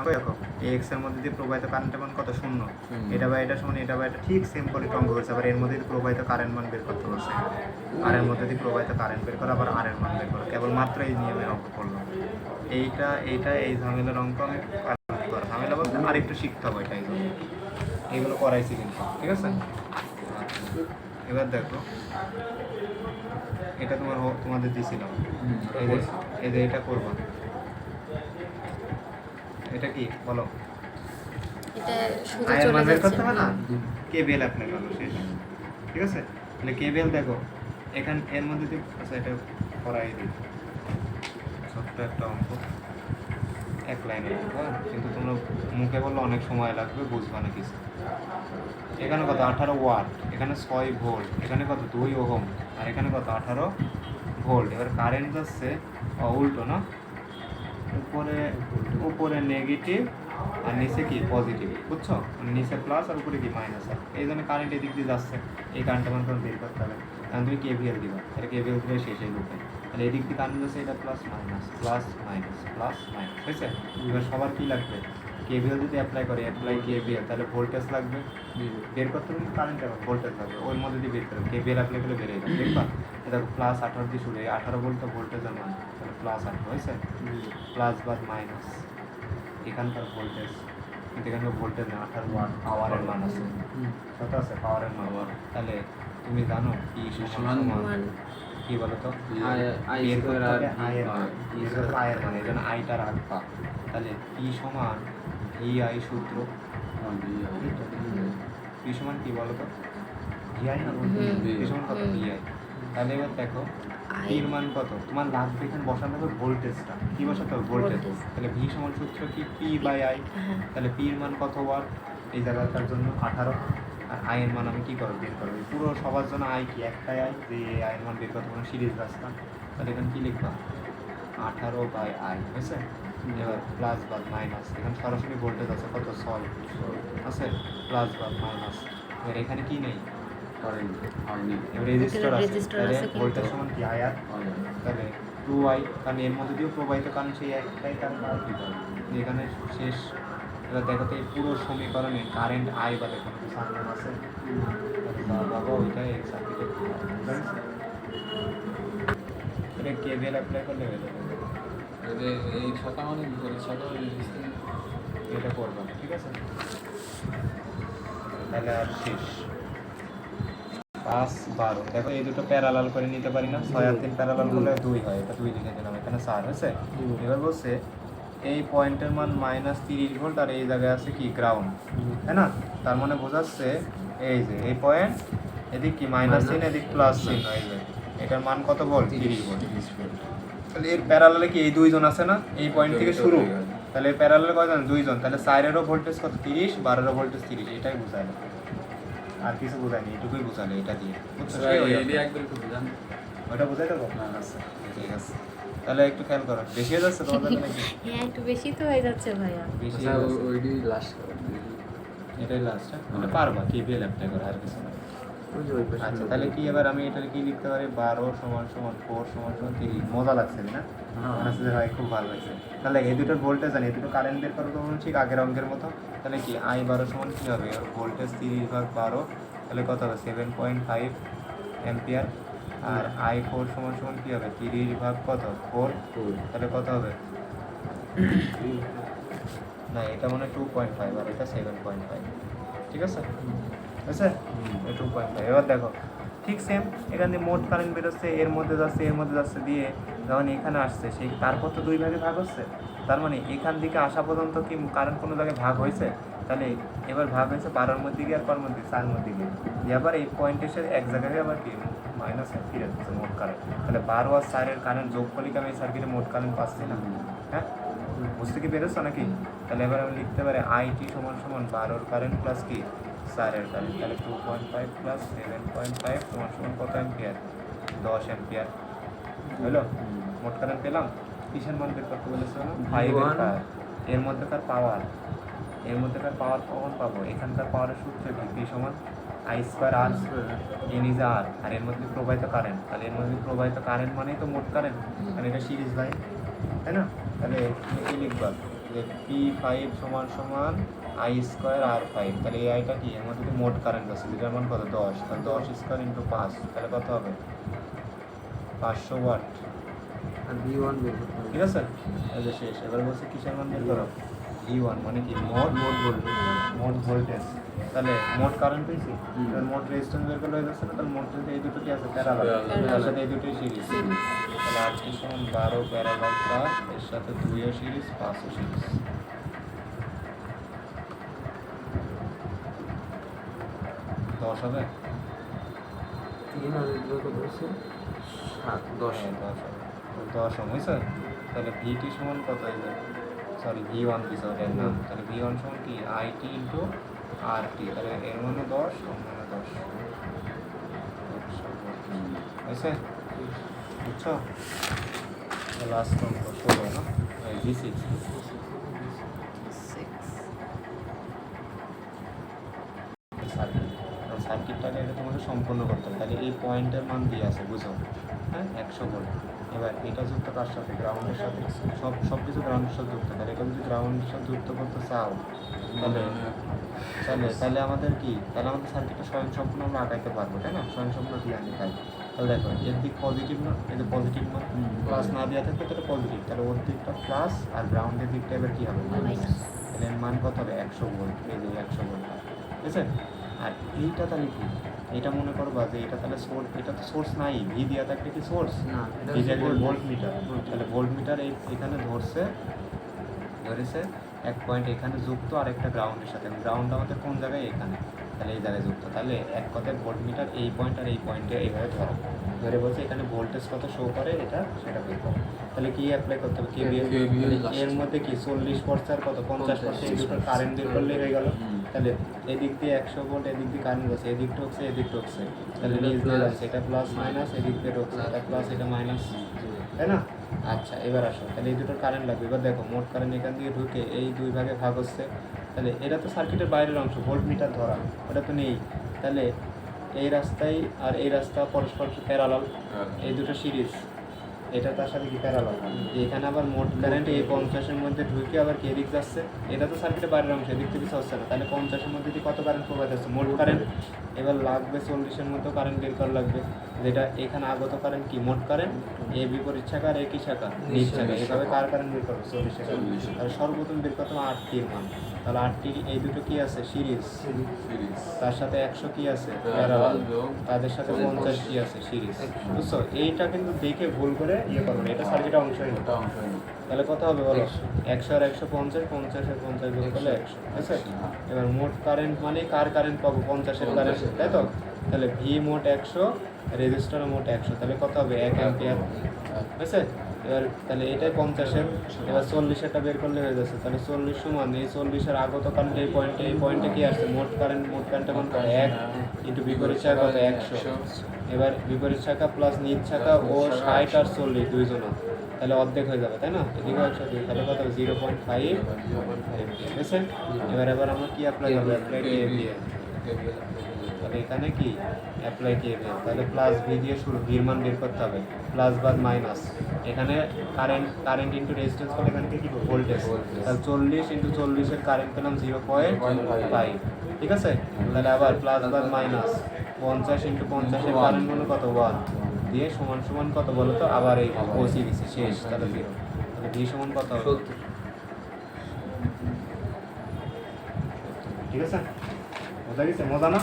দেখো এক্স এর মধ্যে দিয়ে প্রবাহিত কারেন্টের মান কত? 0। এটা বা এটা সমান এটা বা এটা ঠিক সিম্পলি অঙ্ক করছে। আবার এর মধ্যে দিয়ে প্রবাহিত কারেন্ট মান বের করতে বলছে। আর এর মধ্যে দিয়ে প্রবাহিত কারেন্ট বের করা, আবার আর এর মান বের করা। কেবলমাত্র এই নিয়মের অঙ্ক করলাম। এই ঝামেলার অঙ্ক আমি ঝামেলা বলতে আর একটু শিখতে হবে এটাই জন্য এইগুলো করাইছি কিন্তু, ঠিক আছে? এবার দেখো এটা তোমাদের দিয়েছিলাম, এই যে এটা করবা। এটা কি বলো? এটা শুধু আয়ের চলে মান বের যাচ্ছে করতে হবে না, কেবিএল অ্যাপ্লাই করো শেষ। ঠিক আছে, তাহলে কেবিএল দেখো এখানে এর মধ্যে দিয়ে, আচ্ছা এটা করাই দিই, ছোট্ট একটা অঙ্ক, এক লাইনের অঙ্ক, কিন্তু তোমরা মুখে বললে অনেক সময় লাগবে, বুঝবা না কিছু। এখানে কত? 18 ওয়াট, এখানে 6 ভোল্ট, এখানে কত? 2 ওহম, আর এখানে কত? 18 ভোল্ট। এবার কারেন্ট যাচ্ছে উল্টো না, উপরে নেগেটিভ আর নিচে কি পজিটিভ, বুঝছো? মানে নিচে প্লাস আর উপরে কি মাইনাস। আর এই জন্য কারেন্ট এদিক দিয়ে যাচ্ছে, এই কারেন্টটা মানে বের করতে হবে। কারণ তুমি কেভিএল দিবা, এটা কেভিএল দিলে শেষ এই লুপে। তাহলে এদিক দিয়ে কারেন্ট যাচ্ছে, এটা plus minus plus minus plus minus, হয়েছে? এবার সবার কি লাগবে? কেভিএল যদি অ্যাপ্লাই কেভিএল, তাহলে ভোল্টেজ লাগবে বের করতে হবে, কারেন্ট এবং ভোল্টেজ লাগবে, ওর মধ্যে দিয়ে বের করবে। কেভিএল অ্যাপ্লাই করলে বেরিয়ে যাবে, দেখবা? এটা প্লাস 18 দিয়ে শুরু, 18 ভোল্ট ভোল্টেজের মান, তাহলে প্লাস 18, হয়েছে? প্লাস বা মাইনাস এখানকার ভোল্টেজ, কিন্তু এখানে ভোল্টেজ না, 18 ওয়াট পাওয়ারের মান আছে, কত আছে পাওয়ারের মান? তাহলে তুমি জানো কি সমান কি বলো তো? আয়ের মান, এই জন্য আইটা রাখবা। তাহলে পি সমান ভি আই সূত্র, পি সমান কি বলো তো? ভি আই না, পি সমান কত? V I. তাহলে এবার দেখো পির মান কত তোমার লাগবে, এখানে বসানো হবে ভোল্টেজটা, কি বসাতে হবে? ভোল্টেজ। তাহলে ভি সমান সূত্র কি? P by I. তাহলে পির মান কত ওয়াট এই জায়গাটার জন্য? 18। আর আয়ের মান আমি কী করবো? বের করবো। পুরো সবার জন্য আই কি? একটাই আই, যে আয়ের মান বের করতে কোনো সিরিজ রাস্তা। তাহলে এখানে কী লিখবা? 18 বাই আই, হয়েছে? এবার প্লাস বা মাইনাস, এখানে সরাসরি ভোল্টেজ আছে কত? 6 আছে, প্লাস বা মাইনাস। এবার এখানে কি নেই? রেজিস্টার আছে, তাহলে ভোল্টেজ সমান কি? আয়ার। তাহলে 2i, কারণ এর মধ্যে দিয়েও প্রবাহিত কারণ সেই একটাই কারণ, আর দিতে হবে এখানে শেষ। এবার দেখো তো এই পুরো সমীকরণে কারেন্ট আই বা দেখো সামনে আছে, বাবা ওইটাই এই সার্কিটে এটা কেভিএল অ্যাপ্লাই করলে হয়ে যাবে। এই ছটা মানে এটা করবো, ঠিক আছে? তাহলে আর শেষ 5 12, দেখো এই দুটো প্যারালাল করে নিতে পারি না? 6 আর 3 প্যারালাল হলে 2 হয়, এটা 2 লিখে দিলাম, এখানে 4, হয়েছে? এবার বলছে এই পয়েন্টের মান -30 ভোল্ট, আর এই জায়গায় আছে কি? গ্রাউন্ড, তাই না? তার মানে বোঝাচ্ছে এই যে এই পয়েন্ট, এদিক কি মাইনাস চিহ্ন, এদিক প্লাস চিহ্ন, এই যে এটার মান কত ভোল্ট? 30 ভোল্ট। তাহলে এর প্যারালালে কি এই দুইজন আছে না, এই পয়েন্ট থেকে শুরু, তাহলে এর প্যারালালে কয়জন? দুইজন। তাহলে 4-এরও ভোল্টেজ কত? 30, 12-এরও ভোল্টেজ 30, এটাই বোঝাইলো, আর কিছু বোঝায়নি, এটুকুই বোঝালো এটা দিয়ে, বুঝছো? ওটা বোঝাই দেবো? আচ্ছা ঠিক আছে, তাহলে একটু খেয়াল করো, বেশি হয়ে যাচ্ছে তোমাদের নাকি? হ্যাঁ একটু বেশি তো হয়ে যাচ্ছে ভাইয়া। বেশি লাস্ট, এটাই লাস্ট, এটা পারবা কেভিএল অ্যাপ্লাই করে, আর কিছু না। আচ্ছা তাহলে কি এবার আমি এটা কি লিখতে পারি? 12 সমান সমান 4 সমান সমান 30, মজা লাগছে না? মনে হয় খুব ভালো লাগছে। তাহলে এই দুটোর ভোল্টেজ জানি, এই দুটো কারেন্ট বের করো তখন ঠিক আগের অঙ্কের মতো। তাহলে কি আই 12 সমান কী হবে? ভোল্টেজ 30/12, তাহলে কত হবে? 7.5 অ্যাম্পিয়ার। আর আই 4 সমান সমান কী হবে? 30 কত? 4, তাহলে কত হবে? না এটা মানে 2.5, আর এটা 7.5, ঠিক আছে? আছে 2.5। এবার দেখো ঠিক সেম, এখানে মোট কারেন্ট বেরোচ্ছে, এর মধ্যে যাচ্ছে, এর মধ্যে যাচ্ছে, দিয়ে যখন এখানে আসছে সেই তারপর তো 2 ভাগে ভাগ হচ্ছে, তার মানে এখান থেকে আসা পর্যন্ত কি কারেন্ট কোনো জায়গায় ভাগ হয়েছে? তাহলে এবার ভাগ হয়েছে 12-র মধ্যে গিয়ে আর কার মধ্যে? 4 মধ্যে গিয়ে, দিয়ে আবার এই পয়েন্ট এসে এক জায়গায় আবার কি মাইনাস ফিরে যাচ্ছে মোট কারেন্ট। তাহলে 12 আর 4-এর কারেন্ট যোগ করলে কি আমি এই সার্কিটে মোট কারেন্ট পাচ্ছি না? হ্যাঁ, বুঝতে কি পেরেছো নাকি? তাহলে এবার আমি লিখতে পারি আইটি সমান সমান 12-র কারেন্ট প্লাস কি 4-এর কারেন্ট, তাহলে 2.5 প্লাস 7.5 সমান সমান কত অ্যাম্পিয়ার? 10 অ্যাম্পিয়ার। হলো মোট কারেন্ট পেলাম। কিসের মান বের করতে বলেছে? 5-এর কার, এর মধ্যেকার পাওয়ার, এর মধ্যেকার পাওয়ার কখন পাবো? এখানকার পাওয়ারের সূত্র কি? পি সমান I² R, এন ইজ আর, আর এর মধ্যে প্রবাহিত কারেন্ট, তাহলে এর মধ্যে প্রবাহিত কারেন্ট মানেই তো মোট কারেন্ট, কারণ এটা সিরিজ লাইন, তাই না? তাহলে এই লিখবা যে P5 সমান সমান I স্কোয়ার R5, তাহলে এই আইটা কি এর মধ্যে মোট কারেন্ট আছে যেটার মান কত 10, তাহলে 10 স্কোয়ার ইন্টু 5, তাহলে কত হবে 500 ওয়াট। আর V1 বের করতে হবে। ঠিক আছে, এই যে শেষ। এবার বলছে কিসের মান বের করো, V1 মানে কি মোট মোট ভোল্টেজ, তাহলে মোট কারেন্ট পেয়েছি, এবার মোট রেজিস্ট্যান্স বের করলে হয়ে যাচ্ছে না, তাহলে মোট রেজিস্ট্যান্স এই দুটো কি আছে প্যারালাল, তার সাথে এই দুটোই সিরিজ, তাহলে 8 সমান 12 প্যারালাল তার, এর সাথে 2 ও সিরিজ 5 ও সিরিজ। দশ হবে, 3 আর এগুলো কত হচ্ছে 7 10 হ্যাঁ, 10 হবে, বুঝছো? তাহলে VT সমান কত হয়ে যাবে, সরি V1 দিছে ওটার নাম, তাহলে V1 সমান কি IT ইন্টু RT, তাহলে এর মানে 10 ওর মানে 10, বুঝছে? বুঝছো? লাস্ট অঙ্ক 16 না, V6। সার্কিটটাকে এটা তোমাকে সম্পূর্ণ করতে হবে, তাহলে এই পয়েন্টের মান দিয়ে আছে, বুঝো? হ্যাঁ, 100 ভোল্ট। এবার এটা যুক্ত কার সাথে, গ্রাউন্ডের সাথে, সব কিছু গ্রাউন্ডের সাথে যুক্ত, তাহলে এটা যদি গ্রাউন্ডের সাথে যুক্ত করতে চাও তাহলে আমাদের কি, তাহলে আমাদের সার্কিটটা স্বয়ংসম্পূর্ণ আমরা আঁকাইতে পারবো, তাই না? স্বয়ংসম্পূর্ণ দিয়ে আনি তাই, তাহলে দেখো এর দিক পজিটিভ না, এটা পজিটিভ না, প্লাস না দেওয়া থাকলে তো এটা পজিটিভ, তাহলে ওর দিকটা প্লাস আর গ্রাউন্ডের দিকটা এবার কী হবে মাইনাস, তাহলে এর মান কত হবে 100 ভোল্ট, এই যে 100 ভোল্ট, ঠিক আছে? আর এইটা তাহলে কি, এটা মনে করবা যে এটা তাহলে সোর্স, এটা তো সোর্স নাই, ভি দেওয়া থাকলে কি সোর্স না, ভি জায়গায় ভোল্ট মিটার, তাহলে ভোল্ট মিটার এখানে ধরেছে এক পয়েন্ট এখানে যুক্ত আর একটা গ্রাউন্ডের সাথে, গ্রাউন্ড আমাদের কোন জায়গায়, এখানে, তাহলে এই জায়গায় যুক্ত, তাহলে এক কথায় ভোল্ট মিটার এই পয়েন্ট আর এই পয়েন্টে এইভাবে ধরো, ধরে বলছে এখানে ভোল্টেজ কত শো করে এটা সেটা বের করো, তাহলে কি অ্যাপ্লাই করতে হবে, এর মধ্যে কি 40% আর কত 50% এই দুটো কারেন্ট বের করলে হয়ে গেল, তাহলে এদিক দিয়ে 100 ভোল্ট, এদিক দিয়ে কারেন্ট যাচ্ছে, এদিক ঢুকছে এদিক ঢুকছে, তাহলে নিজ দিয়ে যাচ্ছে, এটা প্লাস মাইনাস, এদিক দিয়ে ঢুকছে, এটা প্লাস এটা মাইনাস, তাই না? আচ্ছা, এবার আসো, তাহলে এই দুটোর কারেন্ট লাগবে, এবার দেখো মোট কারেন্ট এখান দিয়ে ঢুকে এই দুই ভাগে ভাগ হচ্ছে, তাহলে এটা তো সার্কিটের বাইরের অংশ, ভোল্ট মিটার ধরা ওটা তো নেই, তাহলে এই রাস্তায় আর এই রাস্তা পরস্পর প্যারালাল, এই দুটো সিরিজ, এটা তার সাথে কি প্যারালাল, এখানে আবার মোট কারেন্ট এই 50-এর মধ্যে ঢুকে আবার কি এদিক যাচ্ছে, এটা তো সার্কিটের বাইরের অংশ, এদিক থেকে হচ্ছে না, তাহলে 50-এর মধ্যে দিয়ে কত কারেন্ট প্রবাহিত হচ্ছে, মোট কারেন্ট, এবার লাগবে 40-এর মধ্যেও কারেন্ট বের করা লাগবে, যেটা এখানে আগত কারেন্ট কি মোট কারেন্ট, এ বিপরীত শাখা আর একই শাখা নিজ শাখা, এইভাবে কার কারেন্ট বের করবে 40 শাখা, তাহলে সর্বপ্রথম বের করতে হবে 8T-র মান, তাহলে 8T এই দুটো কি আছে সিরিজ, তার সাথে 100 কি আছে প্যারালাল, তাদের সাথে 50 কি আছে সিরিজ, বুঝছো? এইটা কিন্তু দেখে ভুল করে ইয়ে করবে, এটা সার্কিটের অংশই না, তাহলে কত হবে বলো, 100 আর 150, 50 আর 50 যোগ করলে 100, ঠিক আছে? এবার মোট কারেন্ট মানে কার কারেন্ট পাবো 50-এর কারেন্ট, তাই তো? তাহলে ভি মোট 100, রেজিস্টার মোট 100, তাহলে কত হবে 1 অ্যাম্পিয়ার, ঠিক আছে? এবার তাহলে এটাই 50-এর, এবার 40-এরটা বের করলে হয়ে যাচ্ছে, তাহলে 40 সমান এই 40-এর আগত কারেন্ট এই পয়েন্টে কি আসছে মোট কারেন্টের মান 1 ইন্টু বিপরীত শাখা কত 100, এবার বিপরীত শাখা প্লাস নিজ শাখা ও 60 আর 40 দুইজনা, তাহলে অর্ধেক হয়ে যাবে, তাই না? এদিকে 102, তাহলে কত হবে 0.5, ঠিক আছে? এবার আমরা কি অ্যাপ্লাই করবো, অ্যাপ্লাই KVL, তাহলে এখানে কি অ্যাপ্লাই KVL, তাহলে প্লাস ভি দিয়ে শুরু, ভির মান বের করতে হবে, প্লাস বাদ মাইনাস, এখানে কারেন্ট ইন্টু রেজিস্ট্যান্স করলে এখানে কি ভোল্টেজ, তাহলে 40 ইন্টু 40-এর কারেন্ট পেলাম 0.5, ঠিক আছে? তাহলে আবার প্লাস বাদ মাইনাস 50 ইন্টু 50-এর কারেন্ট হলো কত 1 দিয়ে সমান কত বলো তো, আবার এই পৌঁছে দিচ্ছে শেষ, তাহলে 0, তাহলে ভি সমান কত হবে, ঠিক আছে? মজা গেছে, মজা না?